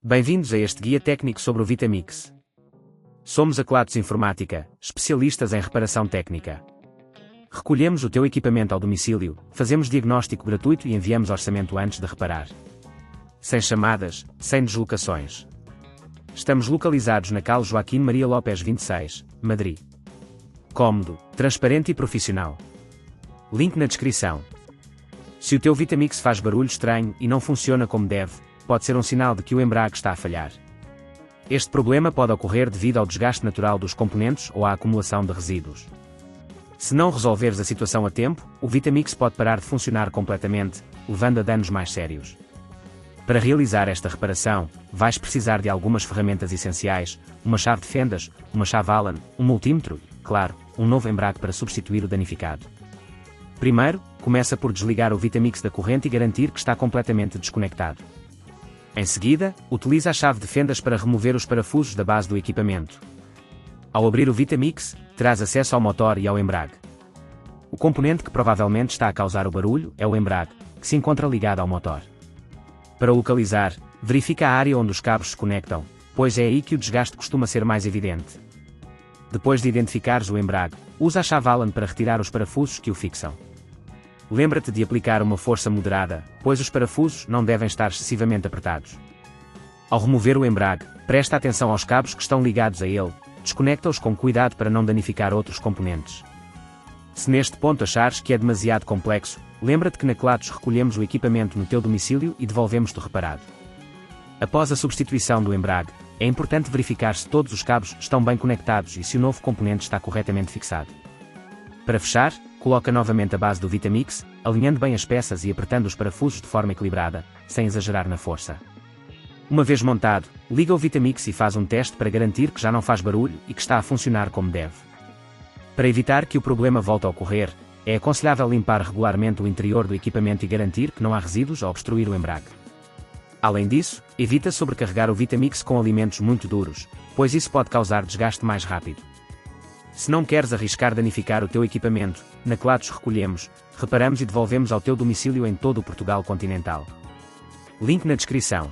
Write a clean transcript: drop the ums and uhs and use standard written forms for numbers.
Bem-vindos a este guia técnico sobre o Vitamix. Somos a Kelatos Informática, especialistas em reparação técnica. Recolhemos o teu equipamento ao domicílio, fazemos diagnóstico gratuito e enviamos orçamento antes de reparar. Sem chamadas, sem deslocações. Estamos localizados na Cal Joaquim Maria Lopes 26, Madrid. Cómodo, transparente e profissional. Link na descrição. Se o teu Vitamix faz barulho estranho e não funciona como deve, pode ser um sinal de que o embreagem está a falhar. Este problema pode ocorrer devido ao desgaste natural dos componentes ou à acumulação de resíduos. Se não resolveres a situação a tempo, o Vitamix pode parar de funcionar completamente, levando a danos mais sérios. Para realizar esta reparação, vais precisar de algumas ferramentas essenciais, uma chave de fendas, uma chave Allen, um multímetro e, claro, um novo embreagem para substituir o danificado. Primeiro, começa por desligar o Vitamix da corrente e garantir que está completamente desconectado. Em seguida, utiliza a chave de fendas para remover os parafusos da base do equipamento. Ao abrir o Vitamix, terás acesso ao motor e ao embreagem. O componente que provavelmente está a causar o barulho é o embreagem, que se encontra ligado ao motor. Para o localizar, verifica a área onde os cabos se conectam, pois é aí que o desgaste costuma ser mais evidente. Depois de identificares o embreagem, usa a chave Allen para retirar os parafusos que o fixam. Lembra-te de aplicar uma força moderada, pois os parafusos não devem estar excessivamente apertados. Ao remover o embreagem, presta atenção aos cabos que estão ligados a ele, desconecta-os com cuidado para não danificar outros componentes. Se neste ponto achares que é demasiado complexo, lembra-te que na Kelatos recolhemos o equipamento no teu domicílio e devolvemos-te reparado. Após a substituição do embreagem, é importante verificar se todos os cabos estão bem conectados e se o novo componente está corretamente fixado. Para fechar, coloca novamente a base do Vitamix, alinhando bem as peças e apertando os parafusos de forma equilibrada, sem exagerar na força. Uma vez montado, liga o Vitamix e faz um teste para garantir que já não faz barulho e que está a funcionar como deve. Para evitar que o problema volte a ocorrer, é aconselhável limpar regularmente o interior do equipamento e garantir que não há resíduos a obstruir o embreagem. Além disso, evita sobrecarregar o Vitamix com alimentos muito duros, pois isso pode causar desgaste mais rápido. Se não queres arriscar danificar o teu equipamento, na Kelatos recolhemos, reparamos e devolvemos ao teu domicílio em todo o Portugal continental. Link na descrição.